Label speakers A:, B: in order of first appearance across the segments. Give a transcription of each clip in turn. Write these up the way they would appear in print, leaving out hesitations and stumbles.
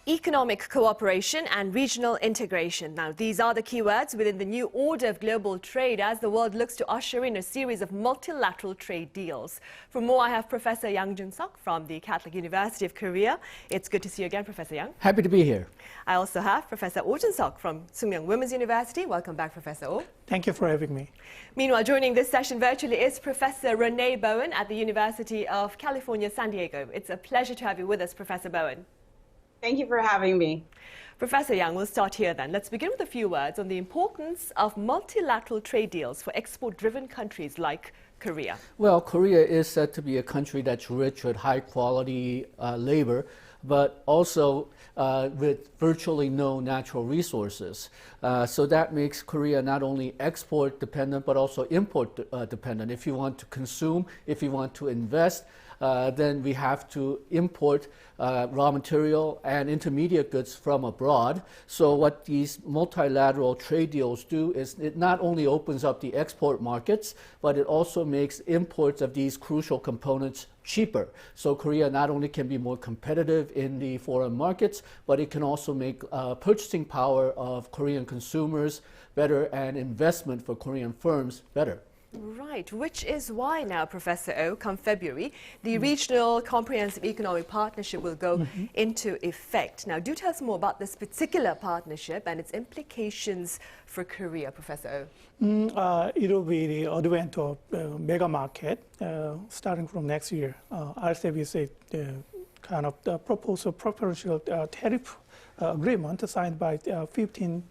A: Economic cooperation and regional integration. Now, these are the keywords within the new order of global trade as the world looks to usher in a series of multilateral trade deals. For more, I have Professor Yang Jun-seok from the Catholic University of Korea. It's good to see you again, Professor Yang.
B: Happy to be here.
A: I also have Professor Oh Jun-seok from Sookmyung Women's University. Welcome back, Professor Oh.
C: Thank you for having me.
A: Meanwhile, joining this session virtually is Professor Renee Bowen at the University of California, San Diego. It's a pleasure to have you with us, Professor Bowen.
D: Thank you for having me.
A: Professor Yang, we'll start here then. Let's begin with a few words on the importance of multilateral trade deals for export-driven countries like Korea.
B: Well, Korea is said to be a country that's rich with high-quality labor, but also with virtually no natural resources. So that makes Korea not only export-dependent, but also import-dependent. If you want to consume, if you want to invest, then we have to import raw material and intermediate goods from abroad. So what these multilateral trade deals do is it not only opens up the export markets, but it also makes imports of these crucial components cheaper. So Korea not only can be more competitive in the foreign markets, but it can also make purchasing power of Korean consumers better and investment for Korean firms better.
A: Right, which is why now, Professor Oh, come February, the Regional Comprehensive Economic Partnership will go into effect. Now, do tell us more about this particular partnership and its implications for Korea, Professor
C: Oh. It will be the advent of mega market starting from next year. RCEP is a kind of the proposal preferential tariff agreement signed by 15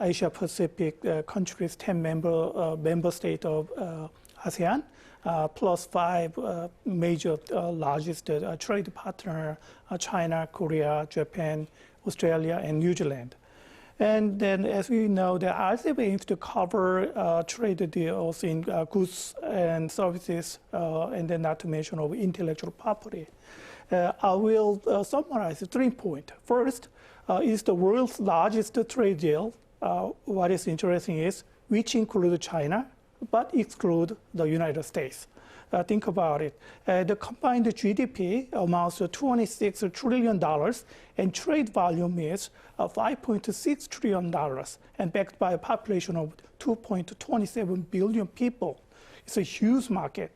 C: Asia Pacific countries, 10 member states of ASEAN, plus 5 major largest trade partner, China, Korea, Japan, Australia, and New Zealand. And then, as we know, the RCEP aims to cover trade deals in goods and services, and then not to mention of intellectual property. I will summarize 3 points. First, is the world's largest trade deal. What is interesting is which include China, but exclude the United States. Think about it. The combined GDP amounts to $26 trillion, and trade volume is $5.6 trillion, and backed by a population of 2.27 billion people. It's a huge market.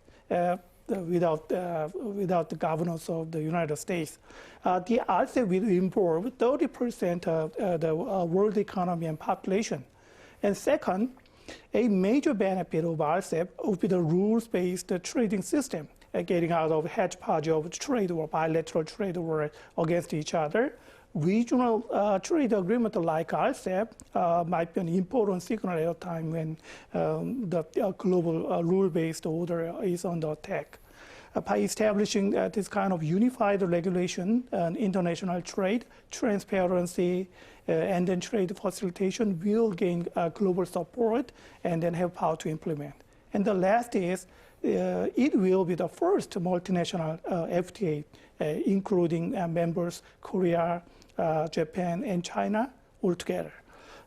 C: Without the governance of the United States. The RCEP will involve 30% of the world economy and population. And second, a major benefit of RCEP would be the rules-based trading system, getting out of hodgepodge of trade or bilateral trade war against each other. Regional trade agreement like RCEP might be an important signal at a time when the global rule-based order is under attack. By establishing this kind of unified regulation and international trade, transparency, and then trade facilitation will gain global support and then have power to implement. And the last is it will be the first multinational FTA, including members Korea, Japan, and China altogether.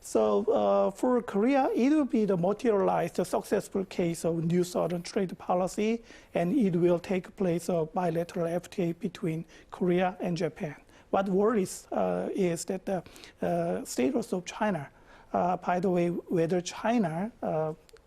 C: So for Korea, it will be the materialized successful case of new Southern trade policy, and it will take place of bilateral FTA between Korea and Japan. What worries is that the status of China, by the way, whether China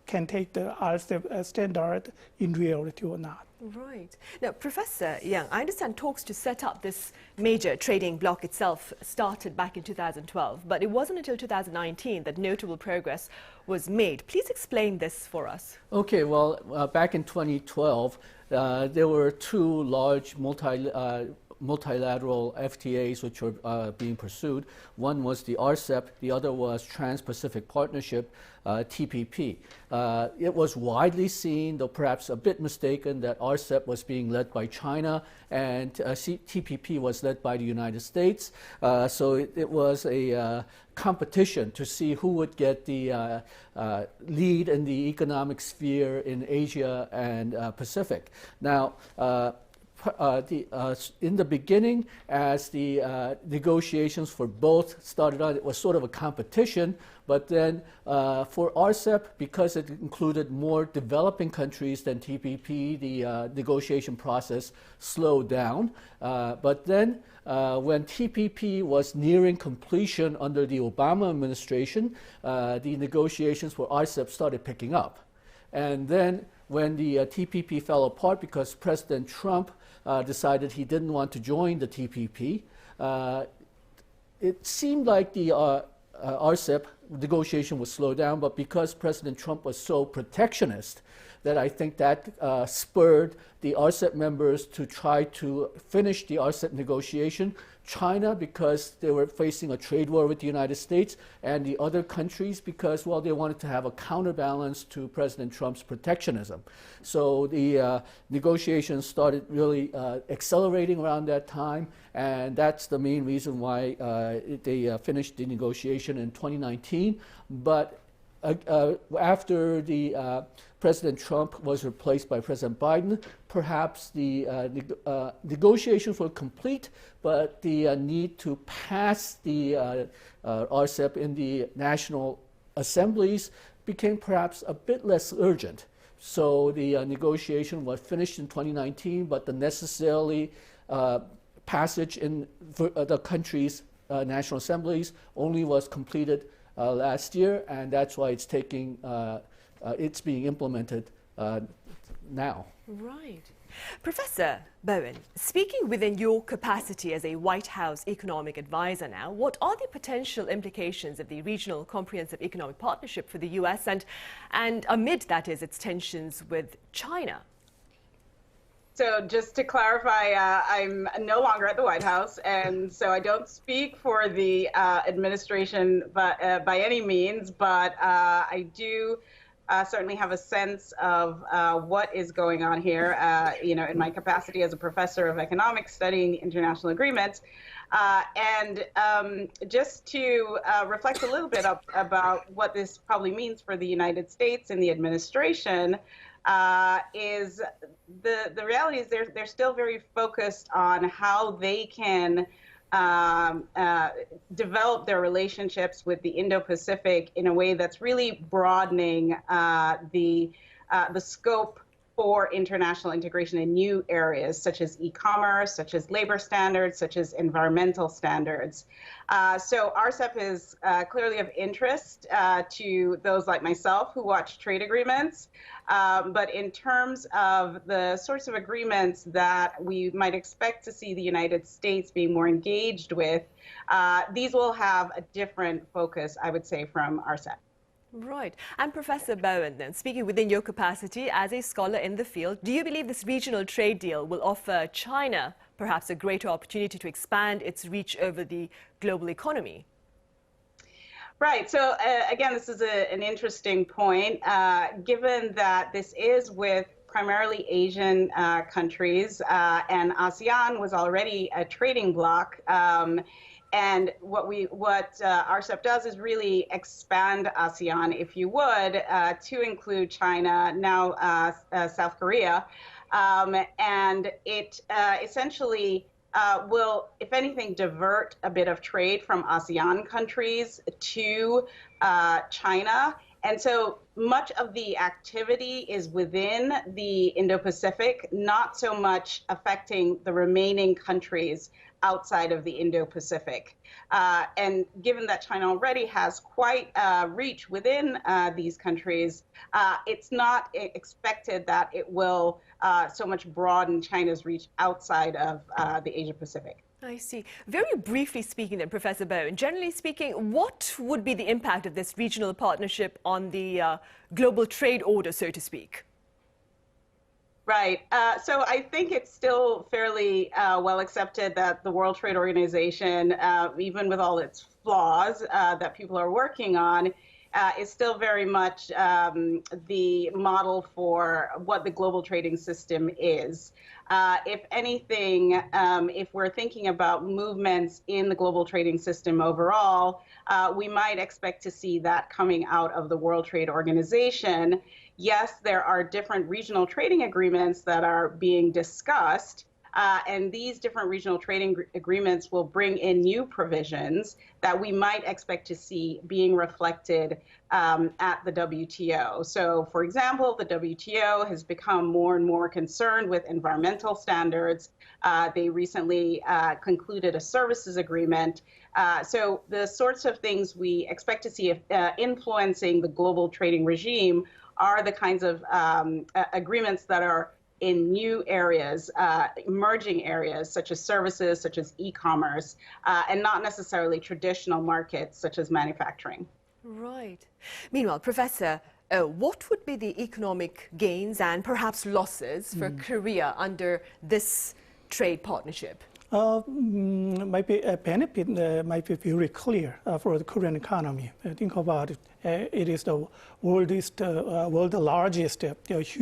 C: can take the RCEP standard in reality or not.
A: Right. Now, Professor Yang, I understand talks to set up this major trading bloc itself started back in 2012, but it wasn't until 2019 that notable progress was made. Please explain this for us.
B: Okay, well, back in 2012, there were 2 large multilateral FTAs which were being pursued. One was the RCEP, the other was Trans-Pacific Partnership, TPP. It was widely seen, though perhaps a bit mistaken, that RCEP was being led by China and TPP was led by the United States. So it was a competition to see who would get the lead in the economic sphere in Asia and Pacific. Now, in the beginning, as the negotiations for both started out, it was sort of a competition. But then for RCEP, because it included more developing countries than TPP, the negotiation process slowed down. But then when TPP was nearing completion under the Obama administration, the negotiations for RCEP started picking up. And then when the TPP fell apart because President Trump decided he didn't want to join the TPP, it seemed like the RCEP negotiation would slow down, but because President Trump was so protectionist, that I think that spurred the RCEP members to try to finish the RCEP negotiation. China, because they were facing a trade war with the United States, and the other countries because, well, they wanted to have a counterbalance to President Trump's protectionism. So the negotiations started really accelerating around that time, and that's the main reason why they finished the negotiation in 2019. But after the President Trump was replaced by President Biden, perhaps the negotiations were complete, but the need to pass the RCEP in the national assemblies became perhaps a bit less urgent. So the negotiation was finished in 2019, but the necessarily passage in the country's national assemblies only was completed last year, and that's why it's taking it's being implemented now.
A: Right. Professor Bowen, speaking within your capacity as a White House economic advisor now, what are the potential implications of the regional comprehensive economic partnership for the US and amid, that is, its tensions with China?
D: So just to clarify, I'm no longer at the White House, and so I don't speak for the administration by any means, but I do certainly have a sense of what is going on here, in my capacity as a professor of economics studying international agreements. And just to reflect a little bit about what this probably means for the United States and the administration, is the reality is they're still very focused on how they can develop their relationships with the Indo-Pacific in a way that's really broadening the scope for international integration in new areas such as e-commerce, such as labor standards, such as environmental standards. So RCEP is clearly of interest to those like myself who watch trade agreements. But in terms of the sorts of agreements that we might expect to see the United States being more engaged with, these will have a different focus, I would say, from RCEP.
A: Right. And Professor Bowen, then, speaking within your capacity as a scholar in the field, do you believe this regional trade deal will offer China perhaps a greater opportunity to expand its reach over the global economy?
D: Right. So again, this is an interesting point, given that this is with primarily Asian countries, and ASEAN was already a trading bloc. And what RCEP does is really expand ASEAN, if you would, to include China, now South Korea. And it essentially will, if anything, divert a bit of trade from ASEAN countries to China. And so much of the activity is within the Indo-Pacific, not so much affecting the remaining countries outside of the Indo-Pacific. And given that China already has quite reach within these countries, it's not expected that it will so much broaden China's reach outside of the Asia-Pacific.
A: I see. Very briefly speaking then, Professor Bowen, generally speaking, what would be the impact of this regional partnership on the global trade order, so to speak?
D: Right. So I think it's still fairly well accepted that the World Trade Organization, even with all its flaws that people are working on, is still very much the model for what the global trading system is. If anything, if we're thinking about movements in the global trading system overall, we might expect to see that coming out of the World Trade Organization. Yes, there are different regional trading agreements that are being discussed, And these different regional trading agreements will bring in new provisions that we might expect to see being reflected at the WTO. So, for example, the WTO has become more and more concerned with environmental standards. They recently concluded a services agreement. So the sorts of things we expect to see influencing the global trading regime are the kinds of agreements that are in new areas, emerging areas, such as services, such as e-commerce, and not necessarily traditional markets, such as manufacturing.
A: Right. Meanwhile, Professor, what would be the economic gains and perhaps losses for Korea under this trade partnership?
C: Might be a benefit might be very clear for the Korean economy. Think about it. It is the world's largest huge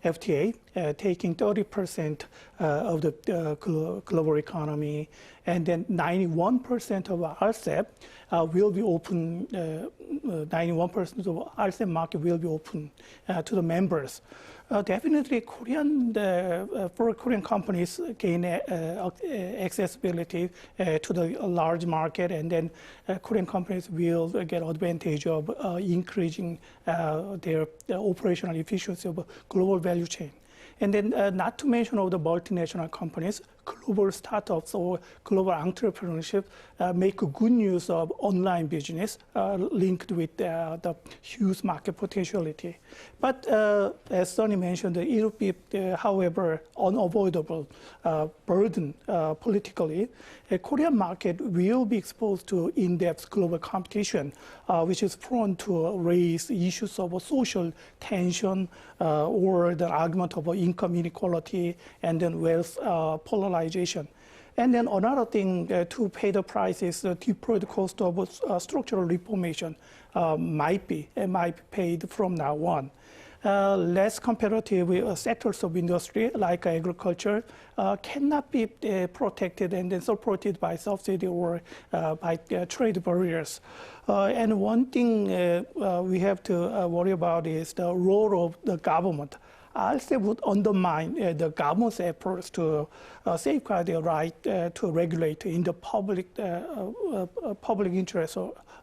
C: FTA, taking 30% of the global economy, and then 91% of RCEP will be open. 91% of RCEP market will be open to the members. Definitely, for Korean companies gain accessibility to the large market, and then Korean companies will get advantage of increasing their operational efficiency of a global value chain. And then not to mention all the multinational companies, global startups or global entrepreneurship make good use of online business linked with the huge market potentiality. But as Sonny mentioned, it will be, however, unavoidable burden politically. A Korean market will be exposed to in-depth global competition, which is prone to raise issues of social tension or the argument of income inequality and then wealth polarization. And then another thing to pay the price is the deferred cost of structural reformation might be paid from now on. Less competitive sectors of industry like agriculture cannot be protected and then supported by subsidy or by trade barriers. And one thing we have to worry about is the role of the government. RCEP would undermine the government's efforts to safeguard their right to regulate in the public interest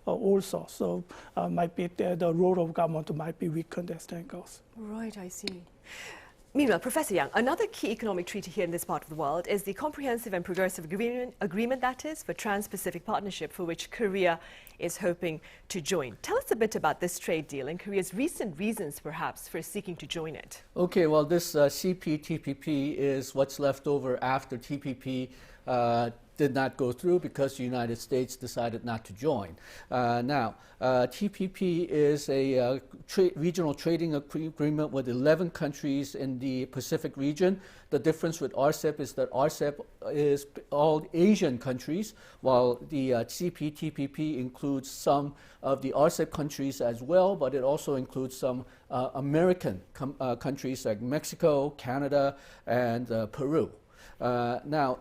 C: also. So might be the role of government might be weakened as time goes.
A: Right, I see. Meanwhile, Professor Yang, another key economic treaty here in this part of the world is the Comprehensive and Progressive Agreement, that is, for Trans-Pacific Partnership, for which Korea is hoping to join. Tell us a bit about this trade deal and Korea's recent reasons, perhaps, for seeking to join it.
B: Okay, well, this CPTPP is what's left over after TPP did not go through because the United States decided not to join. Now, TPP is a regional trading agreement with 11 countries in the Pacific region. The difference with RCEP is that RCEP is all Asian countries, while the CPTPP includes some of the RCEP countries as well, but it also includes some American countries like Mexico, Canada, and Peru. Now,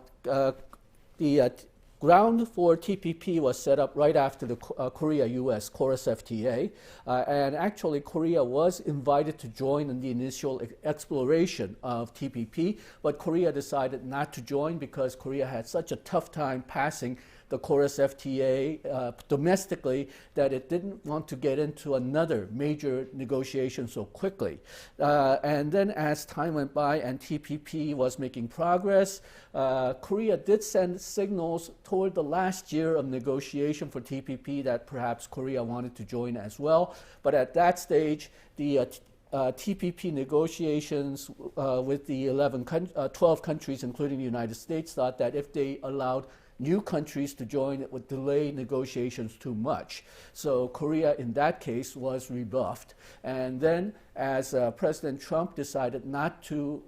B: the ground for TPP was set up right after the Korea-US Chorus FTA, and actually Korea was invited to join in the initial exploration of TPP, but Korea decided not to join because Korea had such a tough time passing the Chorus FTA domestically that it didn't want to get into another major negotiation so quickly. And then as time went by and TPP was making progress, Korea did send signals toward the last year of negotiation for TPP that perhaps Korea wanted to join as well. But at that stage, the TPP negotiations with the 12 countries, including the United States, thought that if they allowed new countries to join, it would delay negotiations too much. So Korea, in that case, was rebuffed. And then, as President Trump decided not to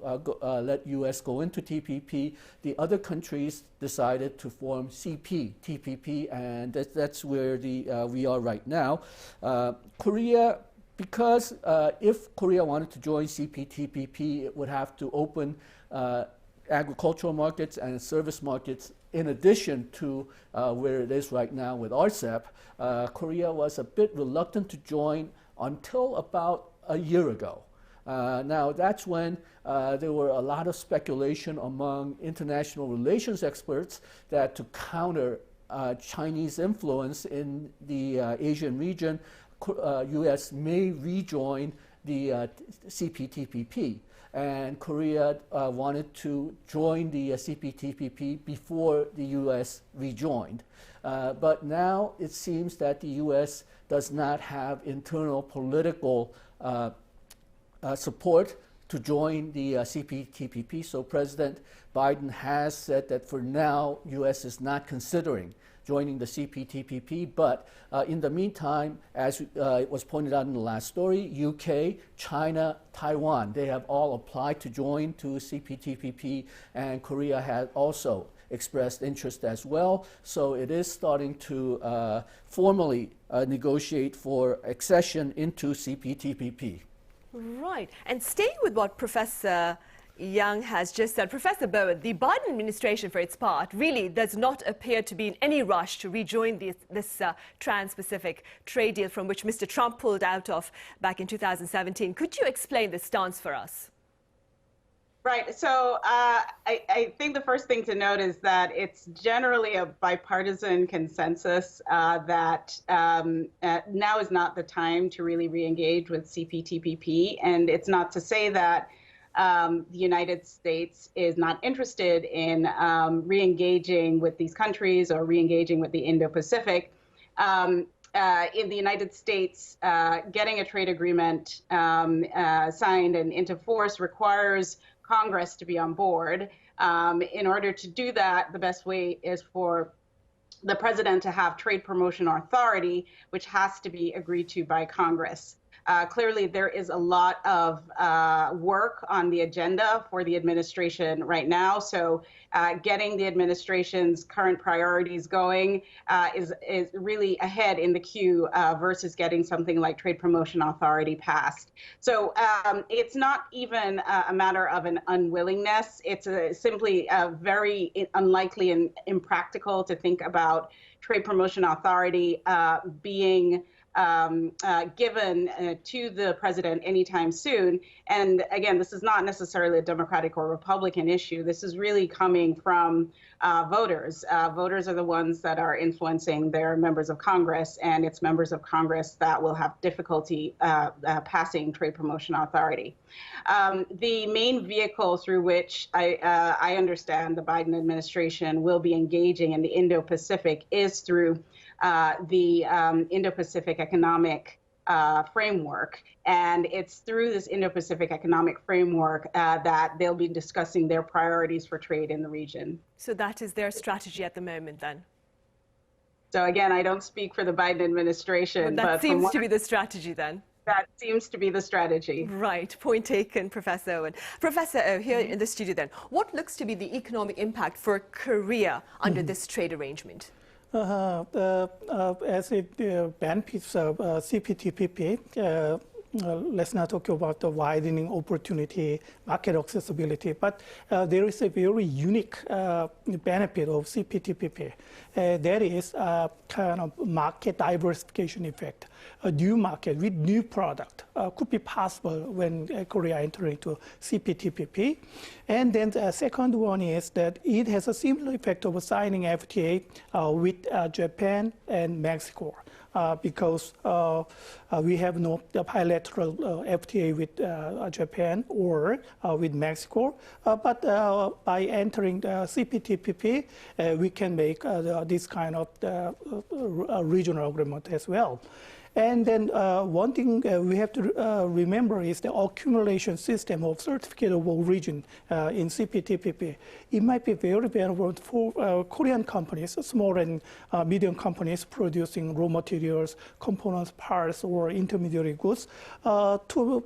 B: let U.S. go into TPP, the other countries decided to form CPTPP, and that's where we are right now. Korea, because if Korea wanted to join CPTPP, it would have to open agricultural markets and service markets in addition to where it is right now with RCEP. Korea was a bit reluctant to join until about a year ago. Now, that's when there were a lot of speculation among international relations experts that to counter Chinese influence in the Asian region, U.S. may rejoin the CPTPP. And Korea wanted to join the CPTPP before the U.S. rejoined. But now it seems that the U.S. does not have internal political support to join the CPTPP. So President Biden has said that for now, U.S. is not considering joining the CPTPP. But in the meantime, as it was pointed out in the last story, UK, China, Taiwan, they have all applied to join to CPTPP, and Korea has also expressed interest as well. So it is starting to formally negotiate for accession into CPTPP.
A: Right. And staying with what Professor Yang has just said, Professor Bowen, the Biden administration, for its part, really does not appear to be in any rush to rejoin this Trans-Pacific trade deal from which Mr. Trump pulled out of back in 2017. Could you explain this stance for us?
D: Right. So I think the first thing to note is that it's generally a bipartisan consensus that now is not the time to really re-engage with CPTPP. And it's not to say that the United States is not interested in re-engaging with these countries or re-engaging with the Indo-Pacific. In the United States, getting a trade agreement signed and into force requires Congress to be on board. In order to do that, the best way is for the president to have trade promotion authority, which has to be agreed to by Congress. Clearly, there is a lot of work on the agenda for the administration right now. So getting the administration's current priorities going is really ahead in the queue versus getting something like trade promotion authority passed. So it's not even a matter of an unwillingness. It's simply very unlikely and impractical to think about trade promotion authority being given to the president anytime soon. And again, this is not necessarily a Democratic or Republican issue. This is really coming from voters. Voters are the ones that are influencing their members of Congress, and it's members of Congress that will have difficulty passing trade promotion authority. The main vehicle through which I understand the Biden administration will be engaging in the Indo-Pacific is through the Indo-Pacific Economic Framework. And it's through this Indo-Pacific Economic Framework that they'll be discussing their priorities for trade in the region.
A: So that is their strategy at the moment, then?
D: So again, I don't speak for the Biden administration.
A: But that seems to be the strategy, then?
D: That seems to be the strategy.
A: Right. Point taken, Professor Owen. Professor O, here in the studio, then, what looks to be the economic impact for Korea under this trade arrangement?
C: As it benefits of CPTPP, let's not talk about the widening opportunity, market accessibility, but there is a very unique benefit of CPTPP. That is kind of market diversification effect. A new market with new product could be possible when Korea enters into CPTPP. And then the second one is that it has a similar effect of signing FTA with Japan and Mexico. Because we have no bilateral FTA with Japan or with Mexico. But by entering the CPTPP, we can make this kind of regional agreement as well. And then one thing we have to remember is the accumulation system of certificate of origin in CPTPP. It might be very valuable for Korean companies, small and medium companies producing raw materials, components, parts, or intermediary goods, to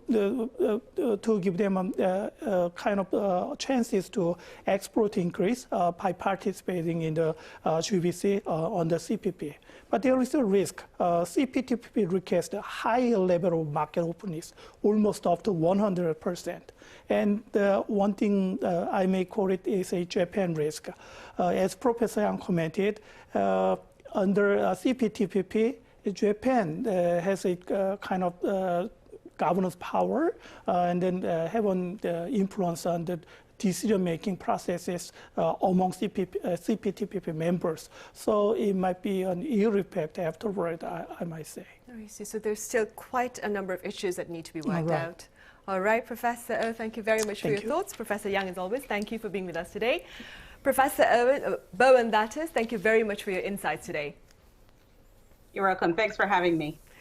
C: give them kind of chances to export increase by participating in the GVC on the CPP. But there is a risk. CPTPP requires a higher level of market openness, almost up to 100%. And one thing I may call it is a Japan risk. As Professor Yang commented, under CPTPP, Japan has a kind of governance power and then have an influence on the decision-making processes among CPTPP members. So it might be an ill effect afterward, I might say.
A: I see. So there's still quite a number of issues that need to be worked
C: Right.
A: out. All right, Professor Oh, thank you very much for
C: Thank
A: your
C: you.
A: thoughts. Professor Young, as always, thank you for being with us today. Professor Bowen, that is, thank you very much for your insights today.
D: You're welcome. Thanks for having me.